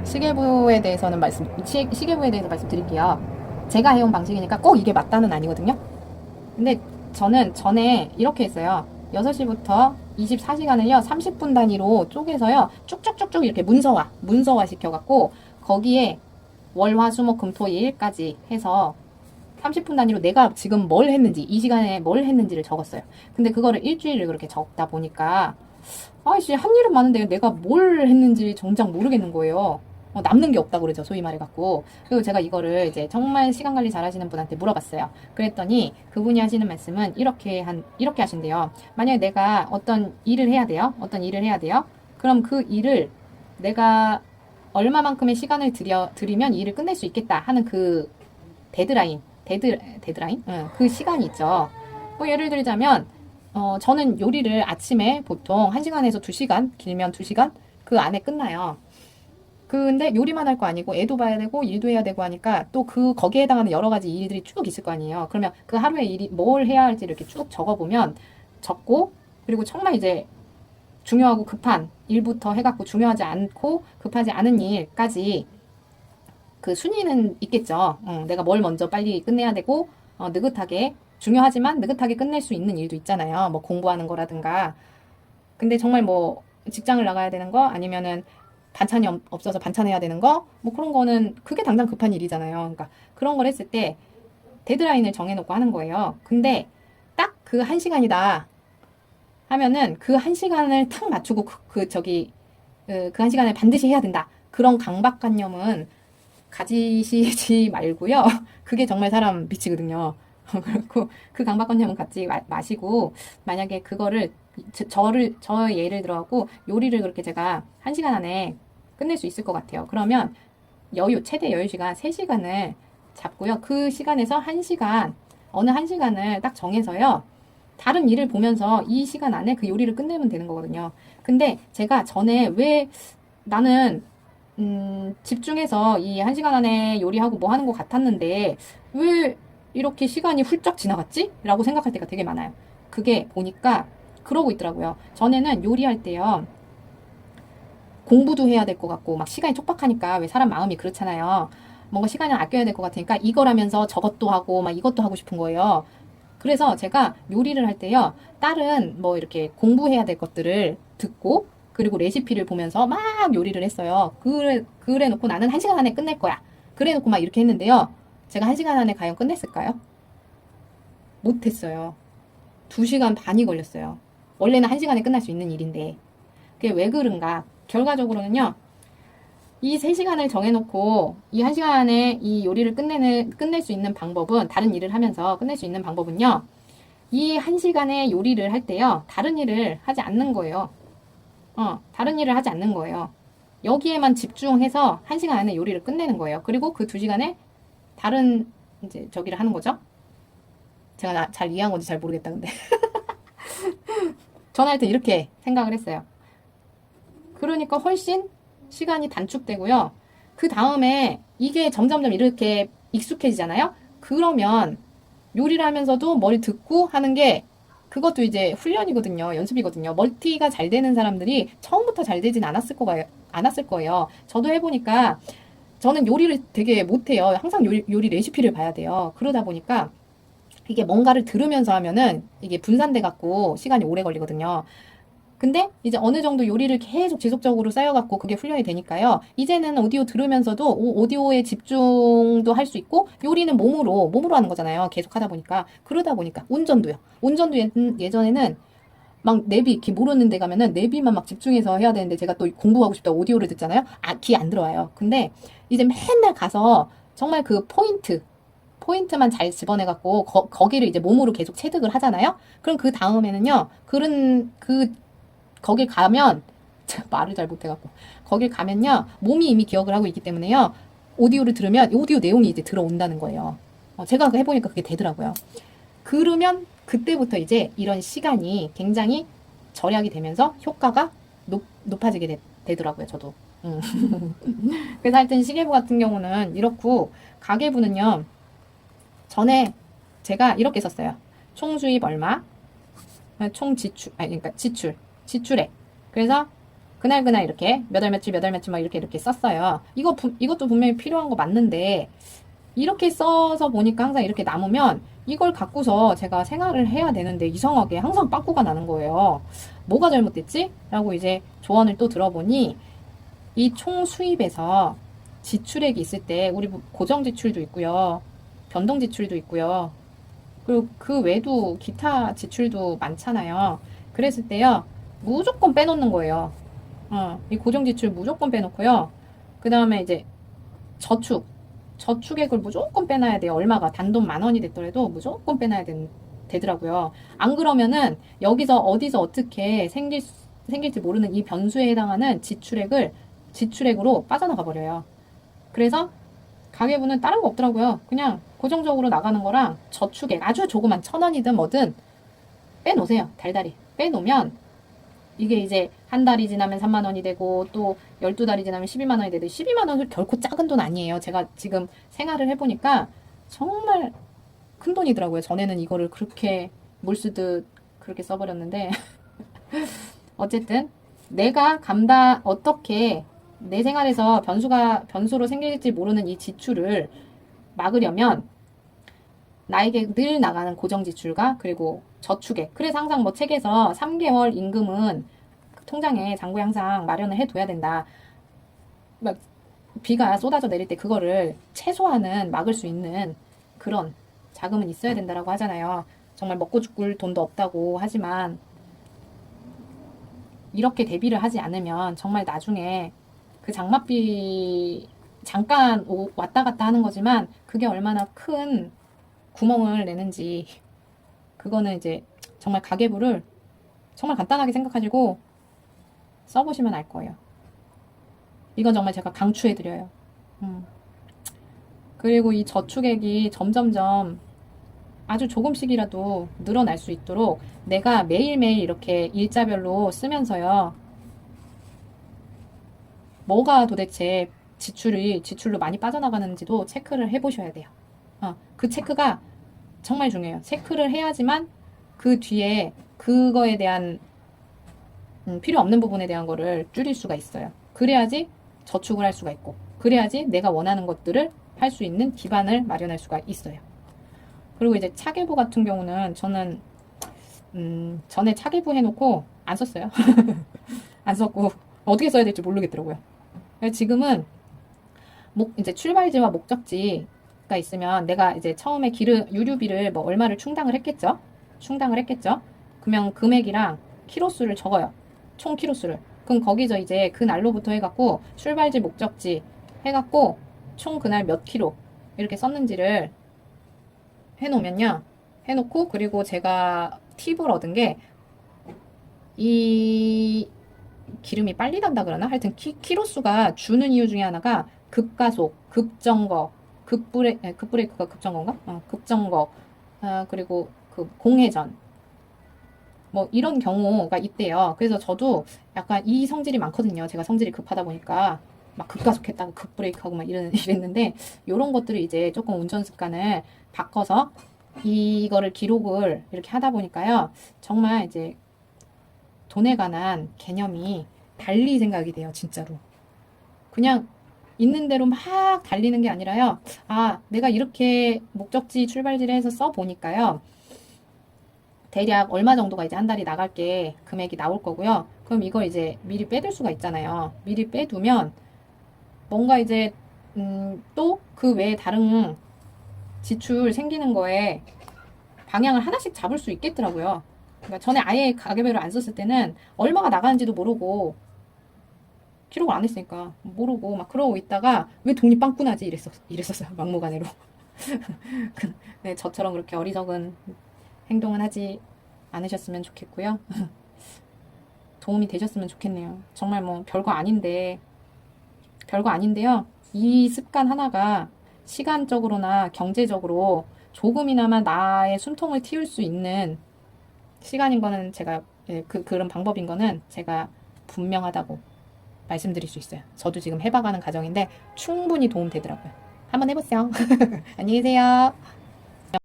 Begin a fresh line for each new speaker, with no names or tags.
시계부에 대해서는 시계부에 대해서 말씀드릴게요. 제가 해온 방식이니까 꼭 이게 맞다는 아니거든요. 근데 저는 전에 이렇게 했어요. 6시부터 24시간을요, 30분 단위로 쪼개서요, 쭉쭉쭉쭉 이렇게 문서화 시켜갖고, 거기에 월, 화, 수, 목, 금, 토, 일까지 해서 30분 단위로 내가 지금 뭘 했는지, 이 시간에 뭘 했는지를 적었어요. 근데 그거를 일주일을 그렇게 적다 보니까, 아이씨, 한 일은 많은데 내가 뭘 했는지 정작 모르겠는 거예요. 남는 게 없다 그러죠, 소위 말해갖고. 그리고 제가 이거를 이제 정말 시간 관리 잘 하시는 분한테 물어봤어요. 그랬더니 그분이 하시는 말씀은 이렇게 하신대요. 만약에 내가 어떤 일을 해야 돼요. 어떤 일을 해야 돼요. 그럼 그 일을 내가 얼마만큼의 시간을 들이면 이 일을 끝낼 수 있겠다 하는 그 데드라인? 응, 그 시간이 있죠. 뭐 예를 들자면, 저는 요리를 아침에 보통 1시간에서 2시간, 길면 2시간? 그 안에 끝나요. 근데 요리만 할 거 아니고 애도 봐야 되고 일도 해야 되고 하니까 또 거기에 해당하는 여러 가지 일들이 쭉 있을 거 아니에요. 그러면 그 하루에 일이 뭘 해야 할지 이렇게 쭉 적어보면 적고, 그리고 정말 이제 중요하고 급한 일부터 해갖고 중요하지 않고 급하지 않은 일까지 그 순위는 있겠죠. 내가 뭘 먼저 빨리 끝내야 되고, 느긋하게, 중요하지만 느긋하게 끝낼 수 있는 일도 있잖아요. 뭐 공부하는 거라든가. 근데 정말 뭐 직장을 나가야 되는 거 아니면은 반찬이 없어서 반찬해야 되는 거, 뭐 그런 거는 그게 당장 급한 일이잖아요. 그러니까 그런 걸 했을 때 데드라인을 정해놓고 하는 거예요. 근데 딱 그 1시간이다 하면은 그 1시간을 탁 맞추고 그 1시간을 반드시 해야 된다. 그런 강박관념은 가지시지 말고요. 그게 정말 사람 미치거든요. 그렇고 그 강박관념은 갖지 마시고, 만약에 그거를 저 예를 들어갖고 요리를 그렇게 제가 1시간 안에 끝낼 수 있을 것 같아요. 그러면 최대 여유 시간 3시간을 잡고요. 그 시간에서 1시간, 어느 1시간을 딱 정해서요. 다른 일을 보면서 이 시간 안에 그 요리를 끝내면 되는 거거든요. 근데 제가 전에 왜 나는 집중해서 이 1시간 안에 요리하고 뭐 하는 것 같았는데 왜 이렇게 시간이 훌쩍 지나갔지? 라고 생각할 때가 되게 많아요. 그게 보니까 그러고 있더라고요. 전에는 요리할 때요. 공부도 해야 될 것 같고 막 시간이 촉박하니까 왜 사람 마음이 그렇잖아요. 뭔가 시간을 아껴야 될 것 같으니까 이거라면서 저것도 하고 막 이것도 하고 싶은 거예요. 그래서 제가 요리를 할 때요. 다른 뭐 이렇게 공부해야 될 것들을 듣고 그리고 레시피를 보면서 막 요리를 했어요. 그래 놓고 나는 1시간 안에 끝낼 거야. 그래 놓고 막 이렇게 했는데요. 제가 1시간 안에 과연 끝냈을까요? 못했어요. 2시간 반이 걸렸어요. 원래는 1시간에 끝날 수 있는 일인데. 그게 왜 그런가? 결과적으로는요. 이 3시간을 정해놓고 이 1시간 안에 이 요리를 끝낼 수 있는 방법은, 다른 일을 하면서 끝낼 수 있는 방법은요. 이 1시간에 요리를 할 때요. 다른 일을 하지 않는 거예요. 다른 일을 하지 않는 거예요. 여기에만 집중해서 1시간 안에 요리를 끝내는 거예요. 그리고 그 2시간에 다른 이제 저기를 하는 거죠. 제가 잘 이해한 건지 잘 모르겠다, 근데. 저는 하여튼 이렇게 생각을 했어요. 그러니까 훨씬 시간이 단축되고요. 그 다음에 이게 점점점 이렇게 익숙해지잖아요? 그러면 요리를 하면서도 머리 듣고 하는 게 그것도 이제 훈련이거든요. 연습이거든요. 멀티가 잘 되는 사람들이 처음부터 잘 되진 않았을 거예요. 저도 해보니까 저는 요리를 되게 못해요. 항상 요리 레시피를 봐야 돼요. 그러다 보니까 이게 뭔가를 들으면서 하면은 이게 분산돼 갖고 시간이 오래 걸리거든요. 근데 이제 어느 정도 요리를 계속 지속적으로 쌓여갖고 그게 훈련이 되니까요. 이제는 오디오 들으면서도 오디오에 집중도 할 수 있고 요리는 몸으로 하는 거잖아요. 계속 하다 보니까. 그러다 보니까 운전도요. 운전도 예전에는 막 내비, 기 모르는 데 가면은 내비만 막 집중해서 해야 되는데 제가 또 공부하고 싶다 오디오를 듣잖아요. 귀 안 들어와요. 근데 이제 맨날 가서 정말 그 포인트만 잘 집어내갖고 거기를 이제 몸으로 계속 체득을 하잖아요. 그럼 그 다음에는요. 거길 가면 말을 잘 못해갖고 거길 가면요 몸이 이미 기억을 하고 있기 때문에요 오디오를 들으면 오디오 내용이 이제 들어온다는 거예요. 제가 해보니까 그게 되더라고요. 그러면 그때부터 이제 이런 시간이 굉장히 절약이 되면서 효과가 높아지게 되더라고요. 저도. 그래서 하여튼 시계부 같은 경우는 이렇고, 가계부는요 전에 제가 이렇게 썼어요. 총 수입 얼마, 총 지출, 그러니까 지출액. 그래서 그날 이렇게 몇 월 며칠 막 이렇게 썼어요. 이것도 분명히 필요한 거 맞는데 이렇게 써서 보니까 항상 이렇게 남으면 이걸 갖고서 제가 생활을 해야 되는데 이상하게 항상 빠꾸가 나는 거예요. 뭐가 잘못됐지? 라고 이제 조언을 또 들어보니 이 총 수입에서 지출액이 있을 때 우리 고정 지출도 있고요. 변동 지출도 있고요. 그리고 그 외에도 기타 지출도 많잖아요. 그랬을 때요. 무조건 빼놓는 거예요. 이 고정 지출 무조건 빼놓고요. 그 다음에 이제 저축액을 무조건 빼놔야 돼요. 얼마가 단돈 10,000원이 됐더라도 무조건 빼놔야 되더라고요. 안 그러면은 여기서 어디서 어떻게 생길지 모르는 이 변수에 해당하는 지출액으로 빠져나가 버려요. 그래서 가계부는 다른 거 없더라고요. 그냥 고정적으로 나가는 거랑 저축액 아주 조그만 1,000원이든 뭐든 빼놓으세요. 달달이 빼놓으면 이게 이제 한 달이 지나면 3만 원이 되고 또 12달이 지나면 12만 원이 되고 12만 원은 결코 작은 돈 아니에요. 제가 지금 생활을 해보니까 정말 큰 돈이더라고요. 전에는 이거를 그렇게 물 쓰듯 그렇게 써버렸는데 어쨌든 내가 어떻게 내 생활에서 변수로 생길지 모르는 이 지출을 막으려면 나에게 늘 나가는 고정 지출과 그리고 저축액. 그래서 항상 뭐 책에서 3개월 임금은 통장에 잔고에 항상 마련을 해둬야 된다. 막 비가 쏟아져 내릴 때 그거를 최소한은 막을 수 있는 그런 자금은 있어야 된다라고 하잖아요. 정말 먹고 죽을 돈도 없다고 하지만 이렇게 대비를 하지 않으면 정말 나중에 그 장맛비 잠깐 왔다 갔다 하는 거지만 그게 얼마나 큰 구멍을 내는지 그거는 이제 정말 가계부를 정말 간단하게 생각하시고 써보시면 알 거예요. 이건 정말 제가 강추해드려요. 그리고 이 저축액이 점점점 아주 조금씩이라도 늘어날 수 있도록 내가 매일매일 이렇게 일자별로 쓰면서요. 뭐가 도대체 지출로 많이 빠져나가는지도 체크를 해보셔야 돼요. 그 체크가 정말 중요해요. 체크를 해야지만 그 뒤에 그거에 대한 필요 없는 부분에 대한 거를 줄일 수가 있어요. 그래야지 저축을 할 수가 있고 그래야지 내가 원하는 것들을 할 수 있는 기반을 마련할 수가 있어요. 그리고 이제 차계부 같은 경우는 저는 전에 차계부 해놓고 안 썼어요. 안 썼고 어떻게 써야 될지 모르겠더라고요. 지금은 이제 출발지와 목적지가 있으면 내가 이제 처음에 유류비를 뭐 얼마를 충당을 했겠죠? 그러면 금액이랑 키로수를 적어요. 총 키로수를. 그럼 거기서 이제 그 날로부터 해갖고 출발지 목적지 해갖고 총 그날 몇 키로 이렇게 썼는지를 해놓으면요. 해놓고 그리고 제가 팁을 얻은 게 이 기름이 빨리 단다 그러나? 하여튼 키로수가 주는 이유 중에 하나가 급가속, 급정거, 급브레이크가 급정거인가? 급정거, 그리고 그 공회전. 뭐 이런 경우가 있대요. 그래서 저도 약간 이 성질이 많거든요. 제가 성질이 급하다 보니까 막 급가속했다가 급브레이크하고 막 이랬는데 이런 것들을 이제 조금 운전 습관을 바꿔서 이거를 기록을 이렇게 하다 보니까요. 정말 이제 돈에 관한 개념이 달리 생각이 돼요. 진짜로. 그냥 있는 대로 막 달리는 게 아니라요. 내가 이렇게 목적지 출발지를 해서 써보니까요. 대략 얼마 정도가 이제 한 달이 나갈 게 금액이 나올 거고요. 그럼 이걸 이제 미리 빼둘 수가 있잖아요. 미리 빼두면 뭔가 이제 또 그 외에 다른 지출 생기는 거에 방향을 하나씩 잡을 수 있겠더라고요. 그러니까 전에 아예 가계부를 안 썼을 때는 얼마가 나가는지도 모르고 기록을 안 했으니까 모르고 막 그러고 있다가 왜 돈이 빵꾸나지 이랬었어요. 막무가내로. 네, 저처럼 그렇게 어리석은 행동은 하지 않으셨으면 좋겠고요. 도움이 되셨으면 좋겠네요. 정말 뭐 별거 아닌데요. 이 습관 하나가 시간적으로나 경제적으로 조금이나마 나의 숨통을 틔울 수 있는 시간인 거는 제가 그런 방법인 거는 제가 분명하다고 말씀드릴 수 있어요. 저도 지금 해봐가는 과정인데 충분히 도움 되더라고요. 한번 해보세요. 안녕히 계세요.